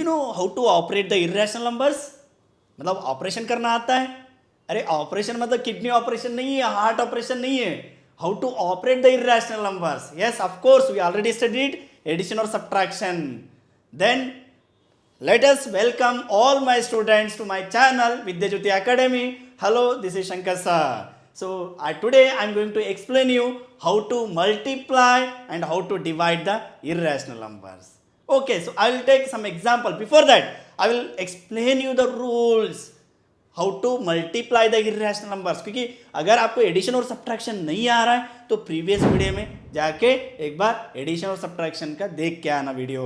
No how to operate the irrational numbers? मतलब operation करना आता है? अरे ऑपरेशन मतलब किडनी ऑपरेशन नहीं है, हार्ट ऑपरेशन नहीं है. How to operate the irrational numbers? Yes, of course we already studied addition और subtraction. Then let us welcome all my students to my channel Vidyajyoti Academy. Hello, this is Shankar sir. So today I am going to explain you how to multiply and how to divide the irrational numbers. Okay, so I will take some example. Before that, I will explain you the rules how to multiply the irrational numbers. क्योंकि अगर आपको addition और subtraction नहीं आ रहा है तो previous video में जाके एक बार एडिशन और सब्ट्रैक्शन का देख के आना वीडियो.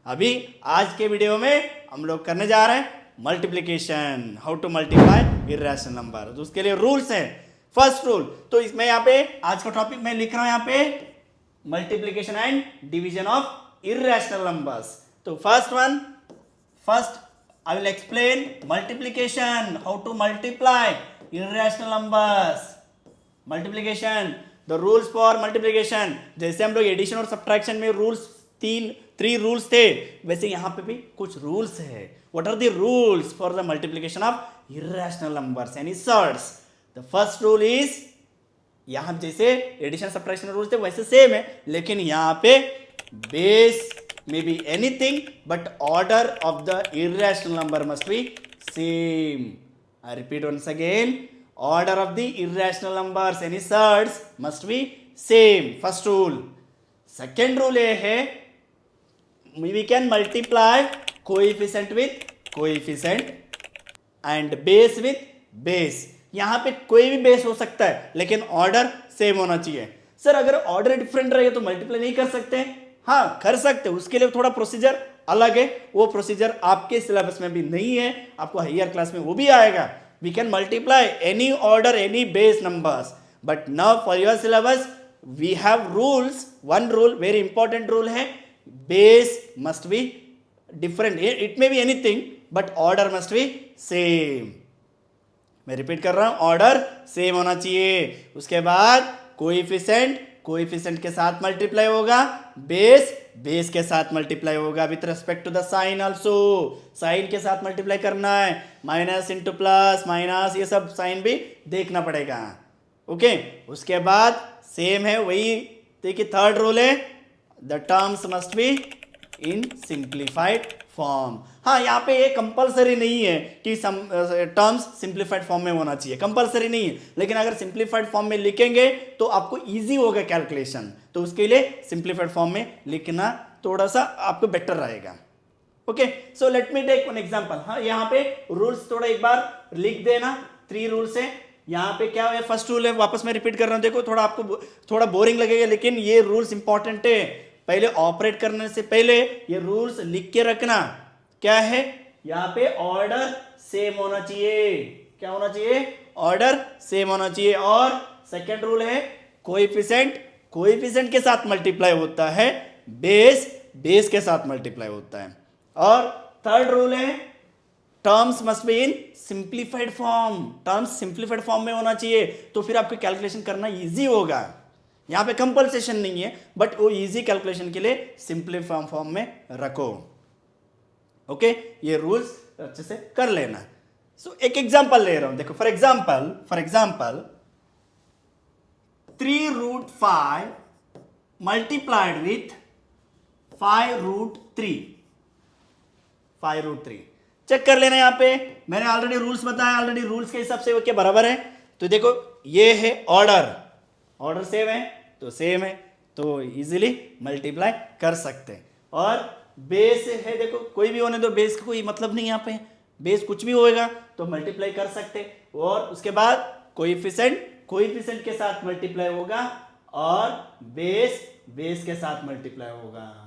अभी आज के वीडियो में हम लोग करने जा रहे हैं multiplication, how to multiply irrational number. तो उसके लिए रूल्स है. फर्स्ट रूल, तो इसमें यहाँ पे आज का टॉपिक मैं लिख रहा हूं यहाँ पे multiplication and division of irrational numbers. तो first I will explain multiplication, how to multiply irrational numbers. Multiplication, the rules for multiplication. जैसे हम लोग एडिशन और सब्ट्रैक्शन में रूल्स थ्री रूल्स थे, वैसे यहाँ पे भी कुछ रूल्स है. What are the rules for the multiplication of irrational numbers? Any sorts? The first rule is, यहाँ जैसे एडिशन सब्ट्रैक्शन रूल्स थे वैसे सेम है, लेकिन यहाँ पे base may be anything but order of the irrational number must be same. I repeat once again, order of the irrational numbers, any surds, must be same. First rule. Second rule ये है, we can multiply coefficient with coefficient and base with base. यहाँ पे कोई भी base हो सकता है लेकिन ऑर्डर सेम होना चाहिए. सर अगर ऑर्डर डिफरेंट रहेगा तो मल्टीप्लाई नहीं कर सकते? हाँ कर सकते, उसके लिए थोड़ा प्रोसीजर अलग है. वो प्रोसीजर आपके सिलेबस में भी नहीं है, आपको हायर क्लास में वो भी आएगा. We can multiply any order any base numbers, but now for your syllabus we have rules. One rule, very important rule है, base must be different. It may be anything but order must be same. मैं repeat कर रहा हूं, order same होना चाहिए. उसके बाद coefficient के साथ मल्टीप्लाई होगा, बेस के साथ मल्टीप्लाई होगा with respect to the sign. Also sign के साथ मल्टीप्लाई करना है, माइनस इंटू प्लस माइनस, ये सब साइन भी देखना पड़ेगा. ओके, उसके बाद सेम है वही. देखिए थर्ड रूल है, the terms must be in simplified form. हाँ यहाँ पे ये कंपलसरी नहीं है कि टर्म्स सिंप्लीफाइड फॉर्म में होना चाहिए, कंपलसरी नहीं है, लेकिन अगर सिंप्लीफाइड फॉर्म में लिखेंगे तो आपको इजी होगा कैलकुलेशन. तो उसके लिए सिंप्लीफाइड फॉर्म में लिखना थोड़ा सा आपको बेटर रहेगा. Okay, so let me take one example. हाँ यहाँ पे रूल्स थोड़ा एक बार लिख देना. 3 रूल्स है यहाँ पे. क्या है फर्स्ट रूल है, वापस मैं रिपीट कर रहा हूँ. देखो थोड़ा आपको थोड़ा बोरिंग लगेगा लेकिन ये रूल्स इंपॉर्टेंट है. पहले ऑपरेट करने से पहले ये रूल्स लिख के रखना. क्या है यहाँ पे, ऑर्डर सेम होना चाहिए. क्या होना चाहिए? ऑर्डर सेम होना चाहिए. और सेकंड रूल है, कोएफिशिएंट के साथ मल्टीप्लाई होता है, बेस के साथ मल्टीप्लाई होता है. और थर्ड रूल है, terms must be in simplified form. Terms simplified form में होना चाहिए तो फिर आपको कैलकुलेशन करना इजी होगा. यहाँ पे कंपल्सेशन नहीं है बट वो इजी कैलकुलेशन के लिए सिंप्लीफाइड फॉर्म में रखो. ओके, ये रूल्स अच्छे से कर लेना. सो एक एग्जांपल ले रहा हूं. देखो for example 3√5 multiplied with 5√3. Check कर लेना. यहाँ पे मैंने ऑलरेडी रूल्स बताया, ऑलरेडी रूल्स के हिसाब से वो क्या बराबर है. तो देखो ये है ऑर्डर सेम है तो सेम है, तो इजीली मल्टीप्लाई कर सकते हैं. और बेस है, देखो कोई भी होने दो, बेस का कोई मतलब नहीं. यहाँ पे बेस कुछ भी होएगा तो मल्टीप्लाई कर सकते. और उसके बाद कोएफिशिएंट के साथ मल्टीप्लाई होगा और बेस के साथ मल्टीप्लाई होगा.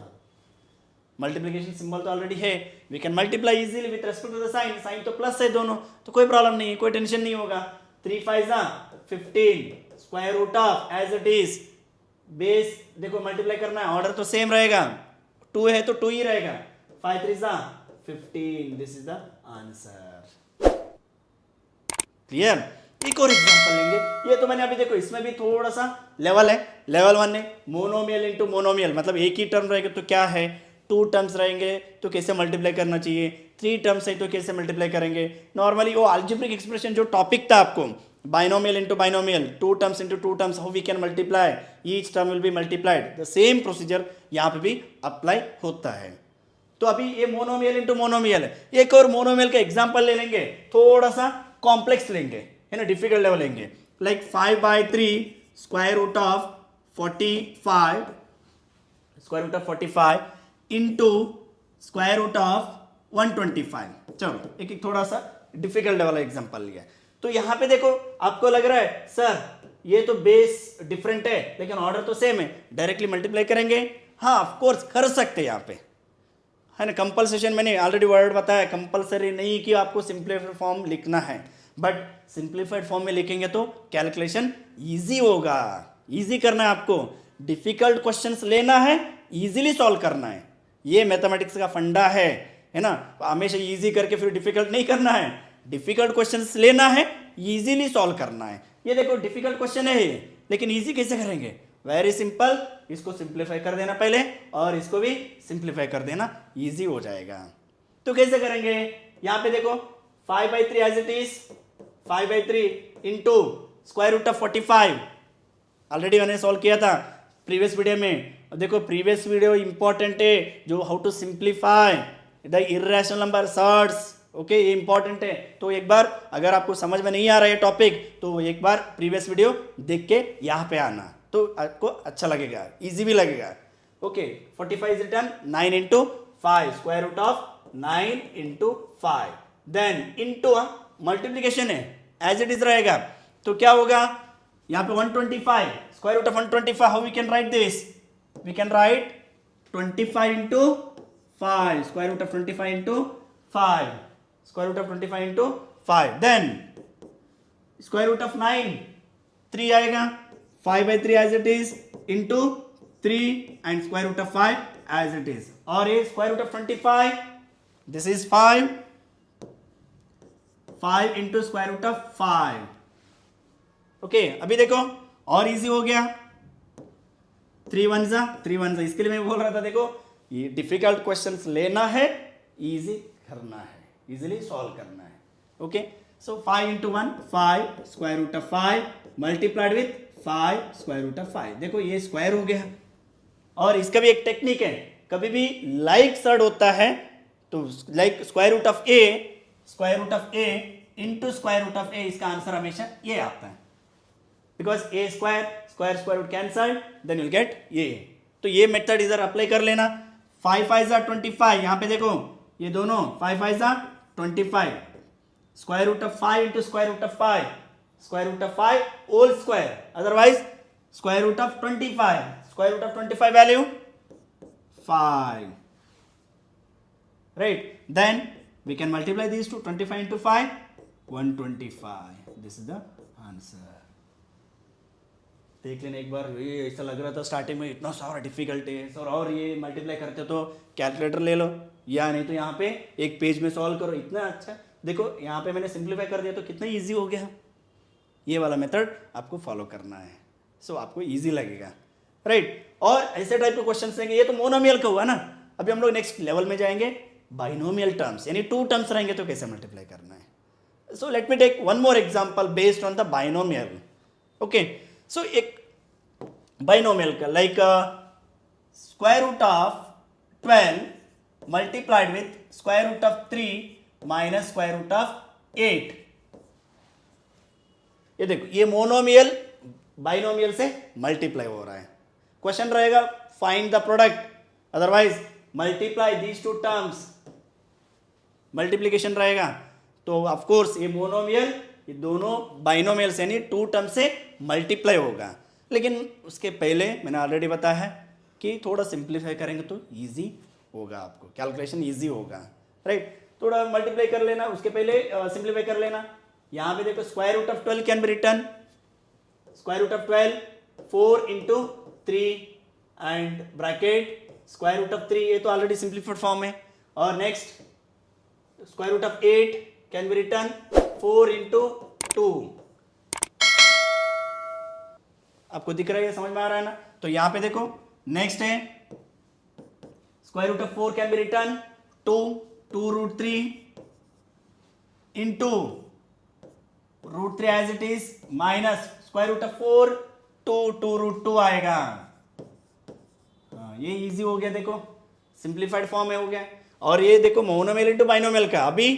मल्टीप्लिकेशन सिंबल तो ऑलरेडी है. We can multiply easily with respect to the sign तो प्लस है दोनों, तो कोई प्रॉब्लम नहीं है, कोई टेंशन नहीं होगा. 3 5 15 square root of as it is. Base देखो मल्टीप्लाई करना है, ऑर्डर तो सेम रहेगा. 2 है तो 2 ही रहेगा. 5 3 15. This is the answer. Clear? एक और एग्जांपल लेंगे. ये तो मैंने अभी देखो इसमें भी थोड़ा सा लेवल है. लेवल 1 है मोनोमियल इंटू मोनोमियल, मतलब एक ही टर्म रहेगा तो क्या है 2 टर्म्स रहेंगे तो कैसे मल्टीप्लाई करना चाहिए, 3 टर्म्स है तो कैसे मल्टीप्लाई करेंगे। नॉर्मली वो अलजेब्रिक एक्सप्रेशन जो टॉपिक था आपको, binomial into binomial, 2 terms into 2 terms, how we can multiply, each term will be multiplied, the same procedure यहाँ पे भी अप्लाई होता है। तो अभी ये मोनोमियल इंटू मोनोमियल है, एक और मोनोमियल का एग्जाम्पल ले लेंगे, थोड़ा सा कॉम्प्लेक्स लेंगे, है ना, डिफिकल्ट लेवल लेंगे, like 5/3 square root of 45 into square root of 125। चलो एक एक थोड़ा सा डिफिकल्ट वाला एग्जांपल लिया। तो यहां पे देखो आपको लग रहा है सर ये तो बेस डिफरेंट है लेकिन ऑर्डर तो सेम है, डायरेक्टली मल्टीप्लाई करेंगे। हाँ ऑफ कोर्स कर सकते हैं यहाँ पे, है ना। कंपल्सेशन मैंने ऑलरेडी वर्ड बताया, कंपल्सरी नहीं कि आपको सिंप्लीफाइड फॉर्म लिखना है, बट सिंप्लीफाइड फॉर्म में लिखेंगे तो कैलकुलेशन इजी होगा। इजी करना है आपको, डिफिकल्ट क्वेश्चंस लेना है, इजीली सॉल्व करना है, ये मैथमेटिक्स का फंडा है ना। हमेशा इजी करके फिर डिफिकल्ट नहीं करना है, डिफिकल्ट क्वेश्चंस लेना है, इजीली सॉल्व करना है। ये देखो डिफिकल्ट क्वेश्चन है ये, लेकिन इजी कैसे करेंगे, वेरी सिंपल, इसको सिंप्लीफाई कर देना पहले और इसको भी सिंप्लीफाई कर देना, इजी हो जाएगा। तो कैसे करेंगे, यहाँ पे देखो 5/3 as it is, 5/3 into square root of 45, already मैंने सॉल्व किया था प्रीवियस वीडियो में। देखो प्रीवियस वीडियो इंपॉर्टेंट है, जो how to simplify the irrational number surds, okay ये इंपॉर्टेंट है। तो एक बार अगर आपको समझ में नहीं आ रहा है टॉपिक तो एक बार प्रीवियस वीडियो देख के यहाँ पे आना, तो आपको अच्छा लगेगा, इजी भी लगेगा। Okay 45 is written 9 into 5 square root of 9 into 5, then into multiplication है एज इट इज रहेगा, तो क्या होगा यहाँ पे 125 square root of 125, how we can write this, we can write 25 into 5 square root of 25 into 5 square root of 25 into 5, then square root of 9 3 आएगा, 5/3 as it is into 3 and square root of 5 as it is, और ये square root of 25, this is 5 into square root of 5। Okay अभी देखो और easy हो गया, 3 1 जा, इसके लिए मैं बोल रहा था देखो ये डिफिकल्ट क्वेश्चंस लेना है, इजी करना है, इजीली सॉल्व करना है। Okay so 5 into 1 5 square root of 5 multiplied with 5 square root of 5, देखो ये स्क्वायर हो गया। और इसका भी एक टेक्निक है, कभी भी लाइक सर्ड होता है तो like square root of a into square root of a, इसका आंसर हमेशा ये आता है, because a square root cancel, then you will get ये। तो ये मेथड इधर अप्लाई कर लेना। 5 5 जा 25, यहाँ पे देखो ये दोनों 5 5 जा 25, square root of 5 into square root of 5, square root of 5 whole square, otherwise square root of 25, square root of 25 value 5, right, then we can multiply these two, 25 into 5 125, this is the answer। देख लेना एक बार, ये ऐसा लग रहा था starting में इतना सारा डिफिकल्ट है सर, और ये मल्टीप्लाई करते तो कैलकुलेटर ले लो या नहीं तो यहाँ पे एक पेज में सॉल्व करो, इतना अच्छा। देखो यहाँ पे मैंने सिंप्लीफाई कर दिया तो कितना इजी हो गया। ये वाला मेथड आपको फॉलो करना है, सो आपको इजी लगेगा, राइट। और ऐसे टाइप के क्वेश्चन रहेंगे, ये तो मोनोमियल का हुआ ना, अभी हम लोग नेक्स्ट लेवल में जाएंगे, बाइनोमियल टर्म्स, यानी 2 टर्म्स रहेंगे तो कैसे मल्टीप्लाई करना है। So let me take one more example based on the binomial. Okay so एक बाइनोमियल का like square root of 12 multiplied with square root of 3 minus square root of 8। ये देखो ये मोनोमियल बाइनोमियल से मल्टीप्लाई हो रहा है। क्वेश्चन रहेगा find the product, otherwise multiply these two terms, multiplication रहेगा। तो ऑफ कोर्स ये मोनोमियल, ये दोनों बाइनोमियल से यानी 2 टर्म से मल्टीप्लाई होगा, लेकिन उसके पहले मैंने ऑलरेडी बताया है कि थोड़ा सिंप्लीफाई करेंगे तो इजी होगा, आपको कैलकुलेशन इजी होगा, राइट। थोड़ा मल्टीप्लाई कर लेना, उसके पहले सिंप्लीफाई कर लेना। यहाँ पे देखो square root of 12 can be written, square root of 12 4 into 3 and bracket square root of 3, ये तो ऑलरेडी सिंप्लीफाइड फॉर्म है। और next square root of 8 can be written 4 into 2, आपको दिख रहा है, समझ में आ रहा है ना। तो यहां पे देखो नेक्स्ट है Square root of 4 can be written 2 root 3 into root 3 as it is minus square root of 4 2 root 2 आएगा। ये इजी हो गया, देखो सिंप्लीफाइड फॉर्म में हो गया। और ये देखो मोनोमियल इंटू बाइनोमियल का अभी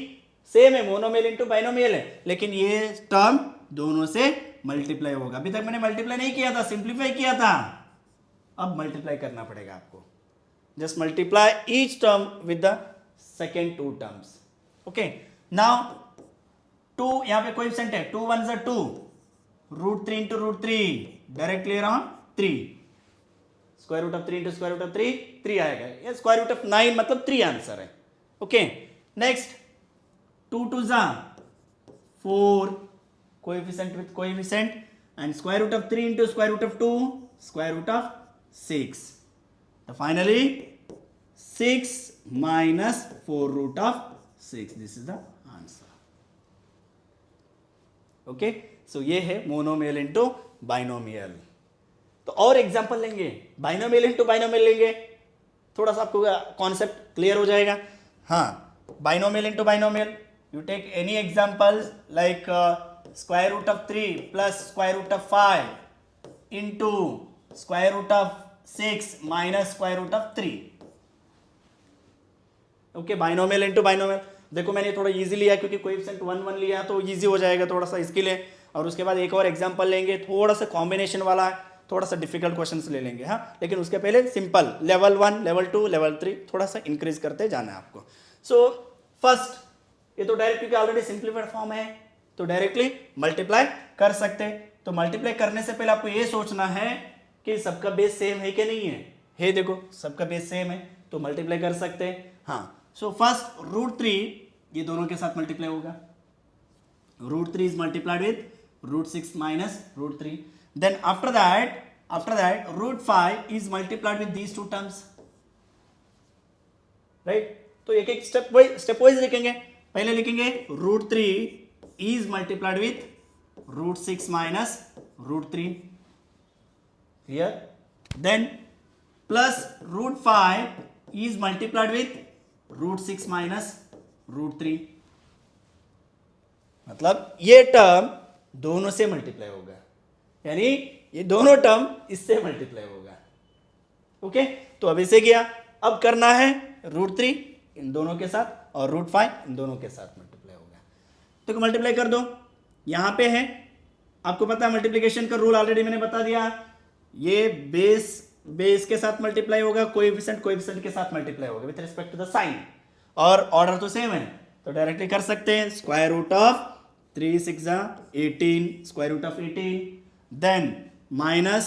सेम है, मोनोमियल इंटू बाइनोमियल है, लेकिन ये टर्म दोनों से मल्टीप्लाई होगा। अभी तक मैंने मल्टीप्लाई नहीं किया था, सिंप्लीफाई किया था, अब मल्टीप्लाई करना पड़ेगा आपको। Just multiply each term with the second two terms. Okay, now 2 यहां पे कोएफिशिएंट है, 2 1 2 रूट 3 इंटू रूट 3 डायरेक्ट ले रहा हूं 3, square root of 3 into square root of 3 आएगा। ये स्क्वायर रूट ऑफ 9 मतलब 3 आंसर है। Okay, next 2 2 4 coefficient with coefficient and square root of 3 into square root of 2 square root of 6, तो finally 6 minus 4 root of 6, this is the answer. Okay, so ये है monomial into binomial. तो और example लेंगे, binomial into binomial लेंगे, थोड़ा सा आपको कॉन्सेप्ट क्लियर हो जाएगा। हाँ, binomial into binomial, you take any examples like square root of 3 plus square root of 5 into square root of 6 minus square root of 3। Okay, binomial into binomial, देखो मैंने थोड़ा इजी लिया क्योंकि कोएफिशिएंट 1 1 लिया तो इजी हो जाएगा थोड़ा सा इसके लिए। और उसके बाद एक और एग्जांपल लेंगे, थोड़ा सा कॉम्बिनेशन वाला, थोड़ा सा डिफिकल्ट क्वेश्चंस ले लेंगे। हाँ, लेकिन उसके पहले सिंपल लेवल 1 लेवल 2 लेवल 3 थोड़ा सा इंक्रीज करते जाना है आपको। सो फर्स्ट, ये तो डायरेक्ट क्योंकि ऑलरेडी सिंप्लीफाइड फॉर्म है तो डायरेक्टली मल्टीप्लाई कर सकते हैं। तो मल्टीप्लाई करने से पहले आपको ये सोचना है कि सबका बेस सेम है कि नहीं है। देखो सबका बेस सेम है तो मल्टीप्लाई कर सकते हैं। हाँ, सो फर्स्ट रूट 3 ये दोनों के साथ मल्टीप्लाई होगा, root 3 is multiplied with root 6 minus root 3। Then after that root 5 is multiplied with these two terms, right. तो एक एक स्टेप वाइज लिखेंगे। पहले लिखेंगे root 3 is multiplied with root 6 minus root 3, clear. Then plus root 5 is multiplied with root 6 minus root 3, मतलब ये term दोनों से मल्टीप्लाई होगा, यानी ये दोनों टर्म इससे मल्टीप्लाई होगा। ओके, तो अब इसे किया, अब करना है रूट 3 इन दोनों के साथ और रूट 5 इन दोनों के साथ मल्टीप्लाई होगा। तो मल्टीप्लाई कर दो, यहां पे है, आपको पता है मल्टीप्लिकेशन का रूल ऑलरेडी मैंने बता दिया। ये बेस के साथ मल्टीप्लाई होगा, कोएफिशिएंट के साथ मल्टीप्लाई होगा with respect to the sign, और ऑर्डर तो सेम है तो डायरेक्टली कर सकते हैं। Square root of 3 6 18 square root of 18, then minus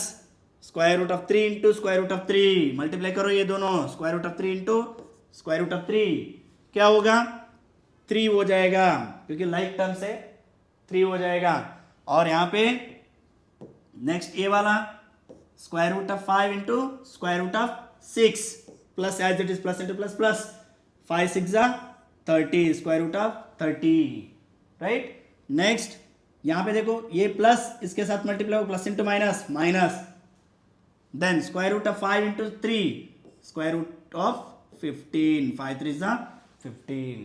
square root of 3 into square root of 3, multiply करो ये दोनों, square root of 3 into square root of 3 क्या होगा 3 हो जाएगा क्योंकि लाइक टर्म से 3 हो जाएगा। और यहां पे नेक्स्ट ये वाला square root of 5 into square root of 6 plus as it is plus into plus plus 5 6 30 square root of 30, right. Next यहां पे देखो ये प्लस इसके साथ मल्टीप्लाई हो, plus into minus minus, then square root of 5 into 3 square root of 15 5 3 15।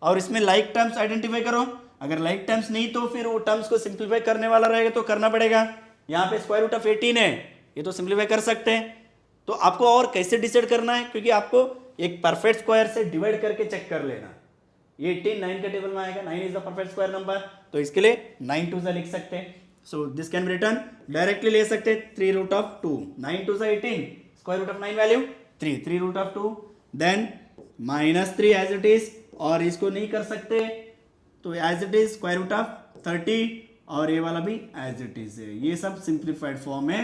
और इसमें like terms identify करो, अगर लाइक टर्म्स नहीं तो फिर वो टर्म्स को सिंप्लीफाई करने वाला रहेगा तो करना पड़ेगा। यहाँ पे स्क्वायर रूट ऑफ 18 है, ये तो सिंप्लीफाई कर सकते हैं। तो आपको और कैसे डिसाइड करना है, क्योंकि आपको एक परफेक्ट स्क्वायर से डिवाइड करके चेक कर लेना। ये 18 9 के टेबल में आएगा, 9 is the perfect square number, तो इसके लिए 9 2 लिख सकते हैं। So this can be written, directly ले सकते हैं 3 root of 2, 9 2 18 square root of 9 value 3 root of 2, then minus 3 as it is, और इसको नहीं कर सकते तो as it is square root of 30, और ये वाला भी एज इट इज है। ये सब सिंप्लीफाइड फॉर्म है,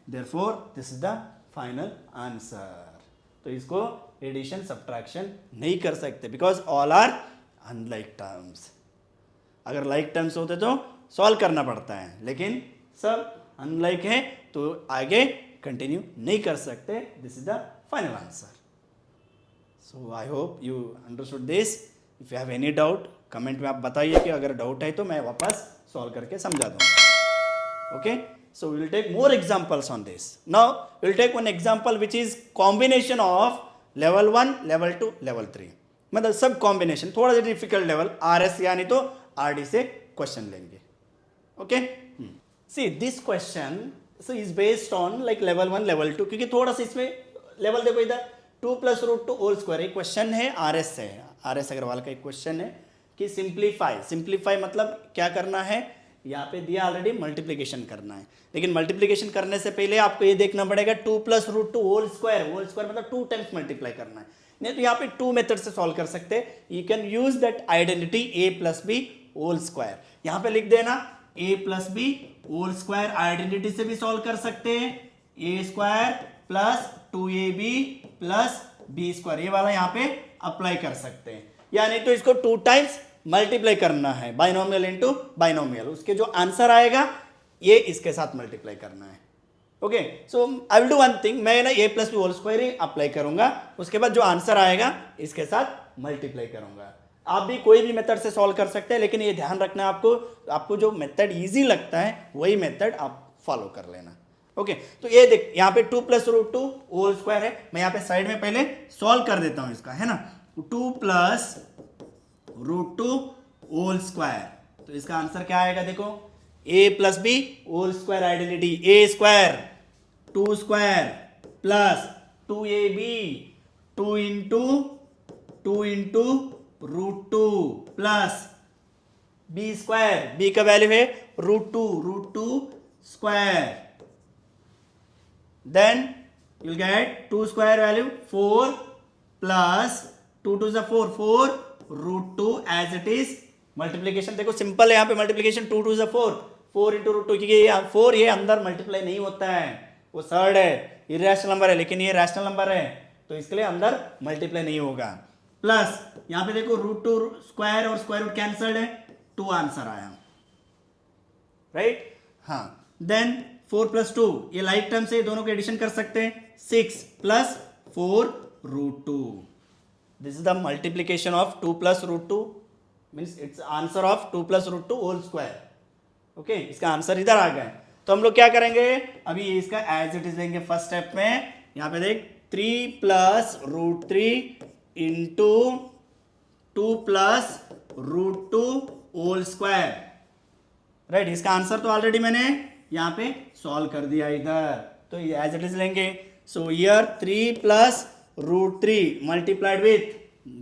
therefore this is the final answer. तो इसको एडिशन सब्ट्रैक्शन नहीं कर सकते because all are unlike terms. अगर लाइक टर्म्स होते तो सॉल्व करना पड़ता है, लेकिन सब अनलाइक है तो आगे कंटिन्यू नहीं कर सकते। This is the final answer. So I hope you understood this. If you have any doubt comment में आप बताइए कि अगर डाउट है तो मैं वापस सॉल्व करके समझा दूंगा। Okay, so we will take more examples on this. Now we will take one example which is combination of level 1, level 2, level 3, मतलब सब कॉम्बिनेशन, थोड़ा सा डिफिकल्ट लेवल RS यानी तो RD से क्वेश्चन लेंगे. Okay, see this question so is based on like level 1, level 2, क्योंकि थोड़ा सा इसमें लेवल देखो इधर 2 + √2 होल स्क्वायर, एक क्वेश्चन है RS से, RS अग्रवाल का एक क्वेश्चन है कि सिंप्लीफाई मतलब क्या करना है, यहाँ पे दिया ऑलरेडी मल्टीप्लिकेशन करना है, लेकिन मल्टीप्लिकेशन करने से पहले आपको ये देखना पड़ेगा 2 + √2 होल स्क्वायर मतलब 2 टाइम्स मल्टीप्लाई करना है. नहीं तो यहाँ पे 2 मेथड से सॉल्व कर सकते हैं. You can use that identity a + b whole square, यहाँ पे लिख देना a + b whole square, identity से भी सॉल्व कर सकते हैं, a² + 2ab + b², ये वाला यहाँ पे अप्लाई कर सकते हैं. या नहीं तो इसको 2 टाइम्स मल्टीप्लाई करना है, बाइनोमियल इनटू बाइनोमियल, उसके जो आंसर आएगा ये इसके साथ मल्टीप्लाई करना है. Okay, so I will do one thing, मैं ना a + b होल स्क्वायर ही अप्लाई करूंगा, उसके बाद जो आंसर आएगा इसके साथ मल्टीप्लाई करूंगा. आप भी कोई भी मेथड से सॉल्व कर सकते हैं, लेकिन ये ध्यान रखना आपको जो मेथड इजी लगता है वही मेथड आप फॉलो कर लेना. ओके, तो ये देख यहाँ पे 2 + √2 होल स्क्वायर है, मैं यहाँ पे साइड में पहले सॉल्व कर देता हूँ इसका, है ना. 2 + √2 होल स्क्वायर, तो इसका आंसर क्या आएगा देखो, a + b whole square, identity a² 2² + 2ab 2 × √2 plus b², b का वैल्यू है √2 square, then you'll get 2 square value 4 plus 2 to the 4 √2 as it is. Multiplication देखो सिंपल है, यहाँ पे मल्टीप्लीकेशन 2 to the 4 × √2, क्योंकि ये 4 ये अंदर मल्टीप्लाई नहीं होता है, वो सर्ड है, इरेशनल नंबर है, लेकिन ये रैशनल नंबर है तो इसके लिए अंदर मल्टीप्लाई नहीं होगा. प्लस यहाँ पे देखो √2 स्क्वायर और स्क्वायर रूट कैंसल्ड है, 2 आंसर आया, राइट. हाँ, देन 4 + 2, ये लाइक टर्म से दोनों के एडिशन कर सकते हैं, 6 + 4 √2. This is the multiplication of 2 + √2, means it's answer of 2 + √2 whole square. Okay, इसका आंसर इधर आ गया. तो हम लोग क्या करेंगे, अभी इसका एज इट इज लेंगे. फर्स्ट स्टेप में यहाँ पे देख 3 + √3 इंटू 2 + √2 होल स्क्वायर, राइट. इसका आंसर तो ऑलरेडी मैंने यहाँ पे सॉल्व कर दिया इधर, तो एज इट इज लेंगे. So here 3 + √3 multiplied with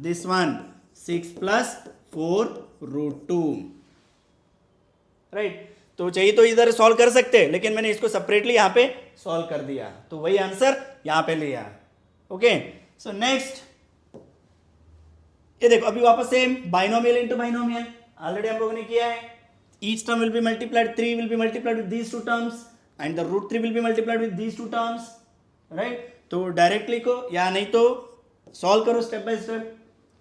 this one 6 + 4 √2, right. तो चाहिए तो इधर सॉल्व कर सकते हैं, लेकिन मैंने इसको सेपरेटली यहाँ पे सॉल्व कर दिया, तो वही आंसर यहाँ पे लिया. ओके, सो नेक्स्ट ये देखो, अभी वापस same binomial into binomial already हम लोगों ने किया है. Each term will be multiplied, 3 will be multiplied with these two terms and the √3 will be multiplied with these two terms, right. तो डायरेक्टली को या नहीं तो सॉल्व करो step by step.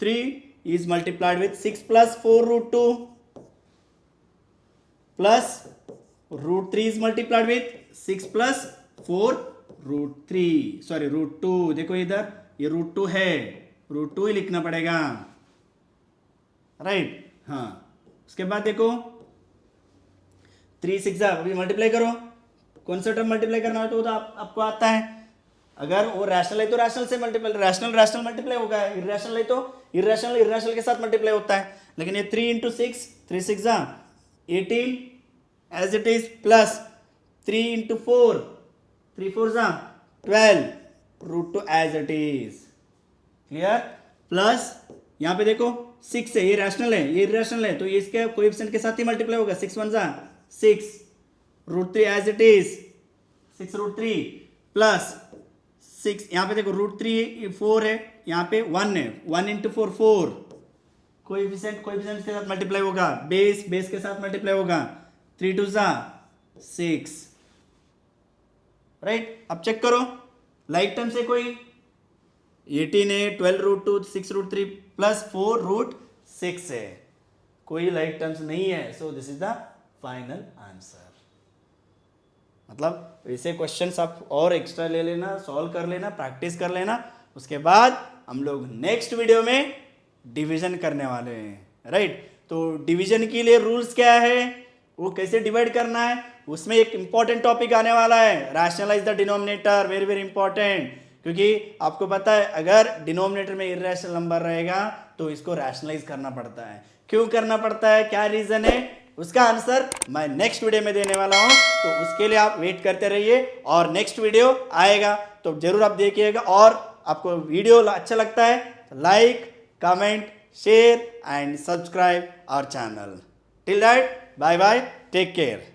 3 is multiplied with 6 + 4 √2 plus √3 is multiplied with 6 + 4 √3, sorry √2. देखो इधर ये √2 है, √2 ही लिखना पड़ेगा, राइट. हाँ, उसके बाद देखो 3 6 अभी मल्टीप्लाई करो, कौन सा टर्म मल्टीप्लाई करना हो तो आपको आता है. अगर वो रैशनल है तो रैशनल से मल्टीप्लाई, रैशनल मल्टीप्लाई होगा, इरेशनल है तो इरेशनल के साथ मल्टीप्लाई होता है. लेकिन ये 3 × 6 3 6 18 as it is, plus 3 × 4 3 4 12 √2 as it is, clear. Plus यहाँ पे देखो 6 है, ये रैशनल है, ये इरेशनल है, तो ये इसके कोएफिशिएंट के साथ ही मल्टीप्लाई होगा. 6 1 6 √3 एज इट इज, 6 √3 प्लस 6, यहाँ पे देखो √3 4 है, यहाँ पे 1 है, 1 × 4 4, कोएफिशिएंट के साथ मल्टीप्लाई होगा, बेस के साथ मल्टीप्लाई होगा, 3 2 6, राइट. अब चेक करो लाइक टर्म से कोई 18 है, 12 √2 6 √3 प्लस 4 √6 है, कोई लाइक टर्म्स नहीं है. So this is the final answer. मतलब ऐसे क्वेश्चंस आप और एक्स्ट्रा ले लेना, सॉल्व कर लेना, प्रैक्टिस कर लेना. उसके बाद हम लोग नेक्स्ट वीडियो में डिवीजन करने वाले हैं, राइट. तो डिवीजन के लिए रूल्स क्या है, वो कैसे डिवाइड करना है, उसमें एक इंपॉर्टेंट टॉपिक आने वाला है, rationalise the denominator, very very important. क्योंकि आपको पता है अगर डिनोमिनेटर में इरेशनल नंबर रहेगा तो इसको रैशनलाइज करना पड़ता है। क्यों करना पड़ता है, क्या रीजन है, उसका आंसर मैं नेक्स्ट वीडियो में देने वाला हूं, तो उसके लिए आप वेट करते रहिए और नेक्स्ट वीडियो आएगा तो जरूर आप देखिएगा। और आपको वीडियो अच्छा लगता है तो like, comment, share and subscribe our channel. Till that, bye bye, take care.